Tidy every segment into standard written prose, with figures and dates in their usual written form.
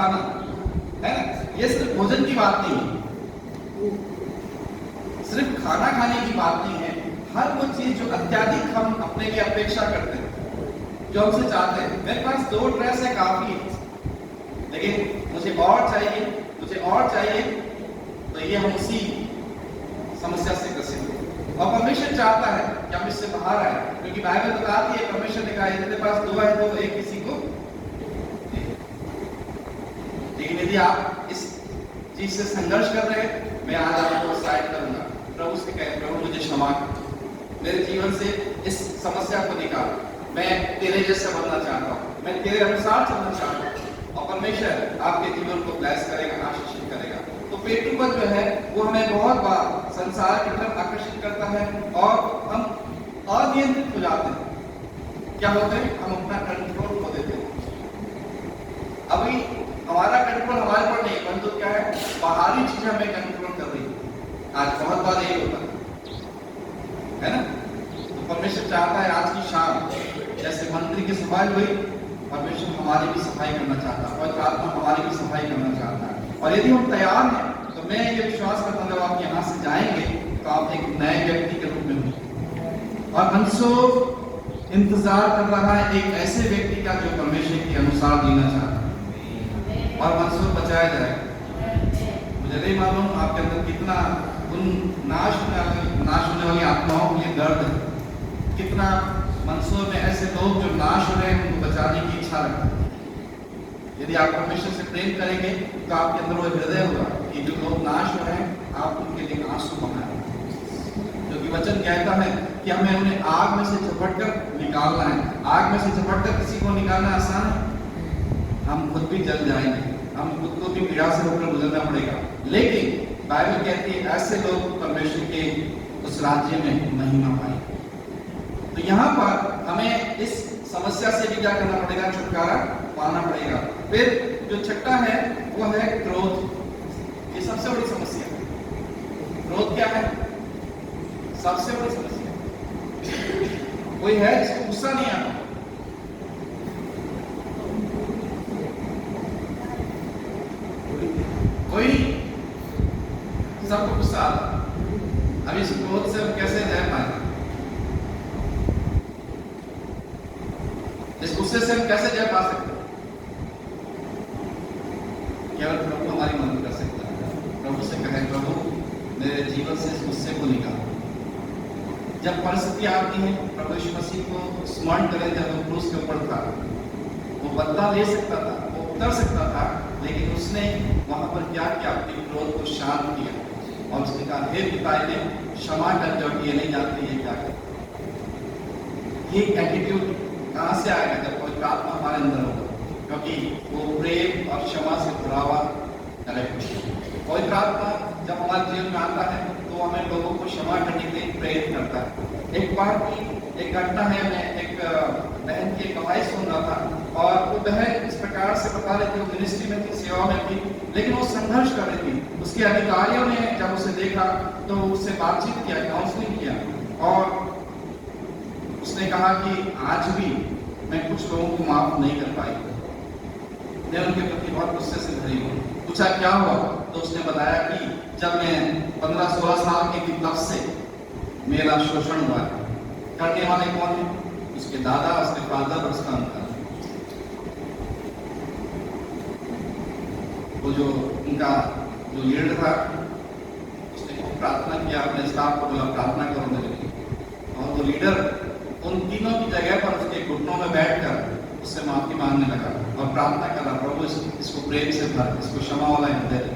खाना, है ना, ये सिर्फ भोजन की बात नहीं है, सिर्फ खाना खाने की बात नहीं है। हर वो चीज जो अत्याधिक हम अपने लिए अपेक्षा करते हैं, जो हमसे चाहते हैं, मेरे पास 2 ड्रेस है काफी है, लेकिन मुझे और चाहिए, मुझे और चाहिए, तो ये हम उसी समस्या से ग्रसित हैं। और परमेश्वर चाहता है कि हम इससे बाहर आए, क्योंकि बाइबल बताती है, परमेश्वर ने कहा यदि तेरे पास 2 है तो एक किसी को दे। लेकिन यदि आप इस चीज से संघर्ष कर रहे हैं, मैं आज आपको साइड करूंगा। प्रभु से कहें, प्रभु मुझे क्षमा कर, मेरे जीवन से इस समस्या को निकाल, मैं तेरे जैसा बनना चाहता हूँ, मैं तेरे अनुसार चलना चाहता हूँ। और परमेश्वर आपके जीवन को ब्लेस करेगा, आशीषित करेगा। तो पेटूपन जो है वो हमें बहुत बार संसार की तरफ आकर्षित करता है और हम अनियंत्रित हो जाते हैं। क्या होते हैं, हम अपना कंट्रोल खो देते हैं। अभी हमारा कंट्रोल हमारे पर नहीं, परंतु क्या है, बाहरी चीजें हमें कंट्रोल कर रही है। आज बहुत बार यही होता है ना। तो परमेश्वर चाहता है आज की शाम जैसे मंदिर की सफाई हुई, परमेश्वर हमारी भी सफाई करना चाहता है और आत्मा हमारी भी सफाई करना चाहता है। और यदि हम तैयार हैं तो मैं ये विश्वास करता हूं जब आप यहाँ से जाएंगे तो आप एक नए व्यक्ति के रूप में होंगे। और मनसूख इंतजार कर रहा है एक ऐसे व्यक्ति का जो परमेश्वर के अनुसार जीना चाहता है, और मनसूख बचाया जाएगा। मुझे नहीं मालूम आपके अंदर कितना उन नाश होने वाली आत्माओं के लिए दर्द है, कितना मंसूर में ऐसे लोग जो नाश हो रहे हैं उनको बचाने की इच्छा रखते हैं। यदि आप परमेश्वर से प्रेम करेंगे तो आपके अंदर वो हृदय होगा कि जो लोग नाश हो रहे हैं आप उनके लिए आंसू बहाएं, क्योंकि वचन कहता है कि हमें उन्हें आग में से झपट कर निकालना है। आग में से झपट कर किसी को निकालना आसान है, हम खुद भी जल जाएंगे, हम खुद को भी पीड़ा से होकर गुजरना पड़ेगा। लेकिन बाइबल कहती है ऐसे लोग परमेश्वर के उस राज्य में महिमा पाएंगे। तो यहाँ पर हमें इस समस्या से भी क्या करना पड़ेगा, छुटकारा पाना पड़ेगा। फिर जो छठा है वो है क्रोध। ये सबसे बड़ी समस्या है। क्रोध क्या है, सबसे बड़ी समस्या। कोई है जिसको गुस्सा नहीं आता, कोई, सबको गुस्सा आता। अब इस क्रोध से हम कैसे रह पाए, इस गुस्से से हम कैसे जय पा सकते हैं? केवल प्रभु हमारी मदद कर सकता है। प्रभु से कहें, प्रभु मेरे जीवन से इस गुस्से को निकालो। जब परिस्थिति आती है, प्रभु यीशु मसीह को स्मरण करें, जब वो क्रूस के ऊपर था, वो बदला ले सकता था, वो उतर सकता था, लेकिन उसने वहां पर क्या किया, अपने क्रोध को शांत किया और उसने कहा, हे पिता ने क्षमा कर, जब ये नहीं जानते ये क्या कर। ये एटीट्यूड कहां से आएगा, जब पवित्र आत्मा हमारे अंदर होगा, क्योंकि वो प्रेम और क्षमा से भरा हुआ करेक्ट। पवित्र आत्मा जब हमारे जीवन में आता है तो हमें लोगों को क्षमा करने के लिए प्रेरित करता है। एक बार की एक घटना है, मैं एक बहन की गवाही सुन रहा था और वो बहन इस प्रकार से बता रही थी, वो मिनिस्ट्री में थी, सेवा में थी, लेकिन वो संघर्ष कर रही थी। उसके अधिकारियों ने जब उसे देखा तो उससे बातचीत किया, काउंसलिंग किया और उसने कहा कि आज भी मैं कुछ लोगों को माफ नहीं कर पाई, मैं उनके प्रति बहुत गुस्से से भरी हूँ। पूछा क्या हुआ, तो उसने बताया कि जब मैं 15-16 साल की थी तब से मेरा शोषण हुआ है। करने वाले कौन है, उसके दादा, उसके फादर, उसका अंकल। वो जो उनका जो लीडर था उसने प्रार्थना किया, अपने स्टाफ को बोला प्रार्थना करो मेरे लिए, और वो लीडर उन तीनों की जगह पर उसके घुटनों में बैठकर उससे माफी मांगने लगा और प्रार्थना करा, प्रभु इसको प्रेम से भर, इसको क्षमा वाला हृदय दे।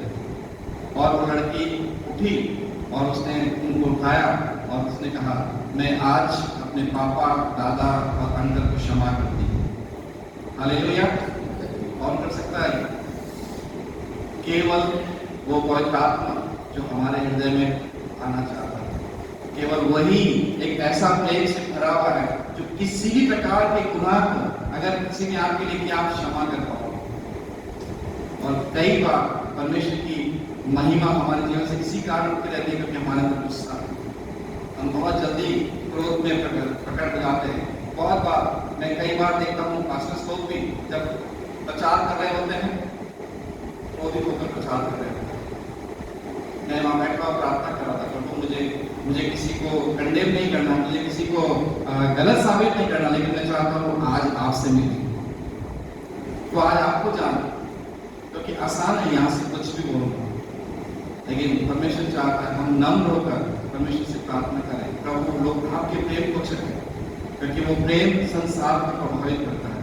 और वो लड़की उठी और उसने उनको उठाया और उसने कहा, मैं आज अपने पापा, दादा और अंकल को क्षमा करती हूँ। हालेलुया। कौन कर सकता है? केवल वो पवित्र आत्मा जो हमारे हृदय में आना चाहता है। केवल वही एक ऐसा प्रेम से भरा हुआ है जो किसी भी प्रकार के गुनाह को अगर किसी ने आपके लिए किया, आप क्षमा कर पाओ। और कई बार परमेश्वर की महिमा हमारे जीवन से इसी कारण होती रहती है क्योंकि हमारे अंदर गुस्सा है, हम बहुत जल्दी क्रोध में प्रकट हो जाते हैं। बहुत बार मैं कई बार देखता हूँ पास्टर्स लोग भी जब प्रचार कर रहे होते हैं उपस्थित होकर प्रचार कर रहे थे। मैं वहाँ बैठा हुआ प्रार्थना कर रहा था, प्रभु मुझे किसी को कंडेम नहीं करना, मुझे किसी को गलत साबित नहीं करना, लेकिन मैं चाहता हूँ आज आपसे मिले, तो आज आपको जाना, क्योंकि आसान है यहाँ से कुछ भी बोलना, लेकिन परमेश्वर चाहता है हम नम्र होकर परमेश्वर से प्रार्थना करें, प्रभु लोग आपके प्रेम को चखें, क्योंकि वो प्रेम संसार को प्रभावित करता है।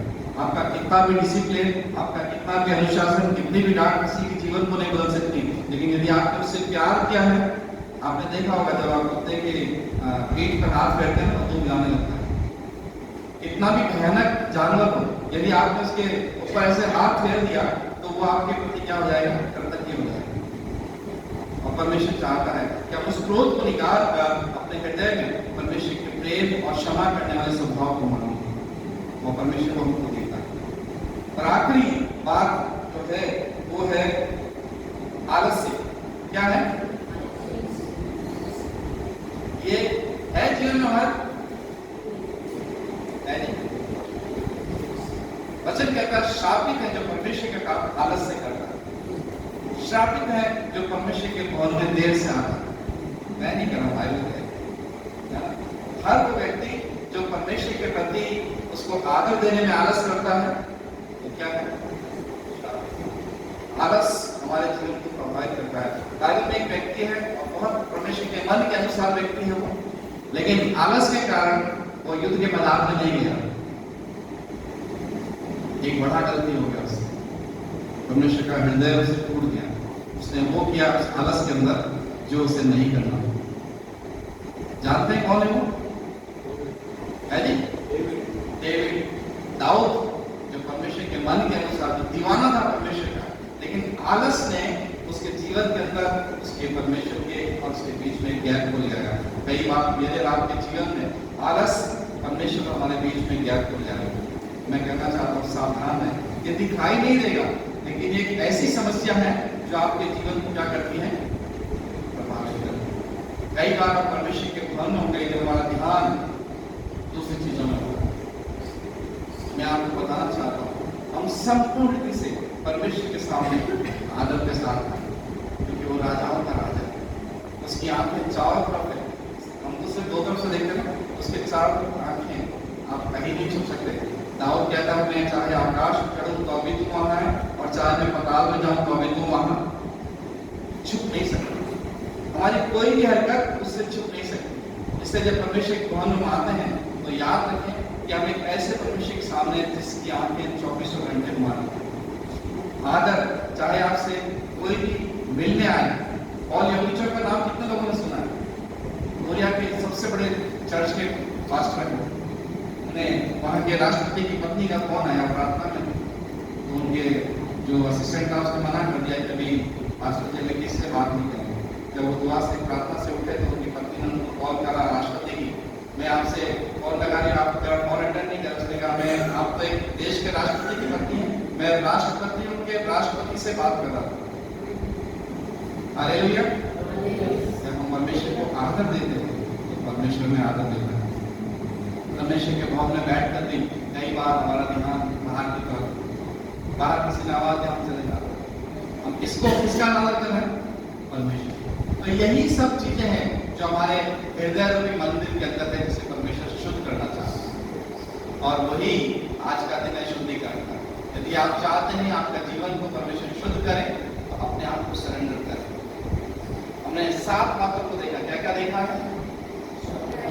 आपका कितना भी डिसिप्लिन, आपका कितना भी अनुशासन, कितनी भी डांट किसी के जीवन को नहीं बदल सकती, लेकिन यदि आपने उससे प्यार किया है, आपने देखा होगा जब आप कुत्ते के पीठ पर हाथ फेरते हैं तो दूध आने लगता है। कितना भी भयानक जानवर हो, यदि आपने उसके ऊपर ऐसे हाथ फेर दिया तो वो आपके प्रति क्या हो जाएगा, कृतज्ञ हो जाएगा। और परमेश्वर चाहता है कि आप उस क्रोध को निकाल कर अपने हृदय में परमेश्वर के प्रेम और क्षमा करने वाले स्वभाव को मानो, वो परमेश्वर को हमको देता है। और आखिरी बात जो है वो है आलस्य। क्या है ये? है जीवन में हर वचन कहता है श्रापित है जो परमेश्वर के काम आलस्य करता है, श्रापित है जो परमेश्वर के भवन में देर से आता है। मैं नहीं कर रहा, बाइबल है। हर वो व्यक्ति जो परमेश्वर के प्रति उसको आदर देने में आलस करता है, तो क्या है? आलस हमारे जीवन को प्रभावित करता है। बाइबल में एक व्यक्ति है और बहुत परमेश्वर के मन के अनुसार व्यक्ति है वो, लेकिन आलस के कारण वो युद्ध के मैदान में नहीं गया। एक बड़ा गलती हो गया उससे, परमेश्वर का हृदय उसे टूट गया, उसने वो किया उस आलस के अंदर जो उसे नहीं करना। जानते हैं कौन है वो? है जी? डेविड, दाऊद, जो परमेश्वर के मन के अनुसार दीवाना था परमेश्वर का, लेकिन आलस ने उसके जीवन के अंदर उसके परमेश्वर के और उसके बीच में गैप को ले आया। कई बार मेरे आपके जीवन में आलस परमेश्वर और हमारे बीच में गैप को ले आया। मैं कहना चाहता हूँ सावधान है, ये दिखाई नहीं देगा, लेकिन एक ऐसी समस्या है जो आपके जीवन को क्या करती है, प्रभावित करती है। कई बार आप परमेश्वर के भवन में होंगे, जब हमारा ध्यान दूसरी चीजों में होगा। मैं आपको बताना चाहता हूँ हम संपूर्ण रीति से परमेश्वर के सामने आदर के साथ हैं, क्योंकि वो राजाओं का राजा है, उसकी आंखें चारों तरफ है। हम तो सिर्फ दो तरफ से देखते हैं, उसके चारों तरफ आंखें, आप कहीं नहीं छुप सकते। दाऊद कहता है मैं चाहे आकाश में चढ़ूं तो भी तुम वहां है, और चाहे मैं पाताल में जाऊं तो भी तुम वहां छुप नहीं सकते। हमारी कोई भी हरकत उससे छुप नहीं सकती। इससे जब परमेश्वर के भवन में आते हैं तो याद रखें कि हम एक ऐसे परमेश्वर के सामने जिसकी आंखें 24 घंटे हमारी आदर, चाहे आपसे कोई भी मिलने आए। पॉल यहूदी का नाम कितने लोगों ने सुना है? कोरिया के सबसे बड़े चर्च के पास्टर हैं। वहाँ के राष्ट्रपति की पत्नी का फोन आया प्रार्थना में, तो उनके जो असिस्टेंट था उसने मना कर दिया कभी पास्टर जी में किससे बात नहीं करेंगे। जब वो दुआ से प्रार्थना से उठे तो उनकी पत्नी ने उनको कॉल करा राष्ट्रपति की, मैं आपसे कॉल लगा रही हूँ, आप कॉल अटेंड नहीं कर। उसने कहा मैं आप तो एक देश के राष्ट्रपति की पत्नी है, मैं राष्ट्रपति उनके राष्ट्रपति से बात कर रहा था। हालेलुया। जब हम परमेश्वर को आदर देते हैं तो परमेश्वर में आदर देता है। परमेश्वर के भवन में बैठ कर भी कई बार हमारा ध्यान बाहर की तरफ, बाहर किसी ने आवाज हम चले जाते हैं, हम किसका आदर कर रहे हैं? परमेश्वर। तो यही सब चीजें हैं जो हमारे हृदय रूपी मंदिर के अंदर है, जिसे परमेश्वर शुद्ध करना चाहता है, और वही आज का दिन है शुद्धिकरण का। यदि आप चाहते हैं आपका जीवन को परमेश्वर शुद्ध करें तो अपने आप को सरेंडर करें। हमने 7 बातों को देखा, क्या क्या देखा है?